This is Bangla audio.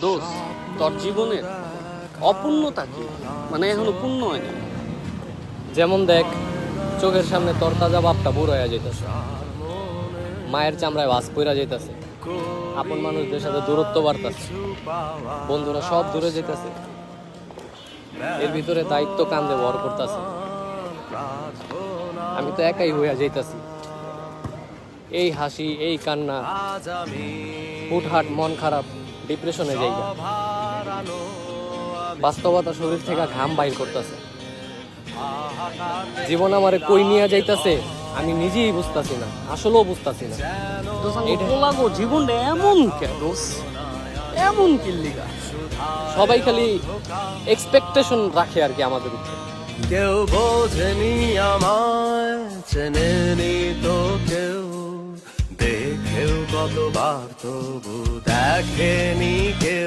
দোস্ত, তোর জীবনের অপূর্ণতা কি? মানে এখনো পূর্ণ হয়নি। যেমন দেখ, চোখের সামনে তরতাজা বাপটা বুড়ো হয়ে যাইতেছে, মায়ের চামড়ায় ভাঁজ পইরা যাইতেছে, আপন মানুষদের সাথে দূরত্ব বাড়তেছে, বন্ধুরা সব দূরে যেতেছে, এর ভিতরে দায়িত্ব কান্দে ভর করতেছে। আমি তো একাই হইয়া যাইতাছি। এই হাসি, এই কান্না, হুটহাট মন খারাপ, ডিপ্রেশনে যাইগা। বাস্তবতা শরীর থেকে ঘাম বাইর করতেছে। জীবন আমারে কই নিয়ে যাইতাছে আমি নিজেই বুঝতাছি না, আসলেও বুঝতাছি না। পোলাগো জীবনটা এমন কে দোস্ত, এমন কিল্লিগা? সবাই খালি এক্সপেকটেশন রাখে আর কি আমাদের উপরে। কেউ বোঝেনি আমায়, চেনেনি তো কেউ, দেখেও কতবার তবু দেখেনি কেউ।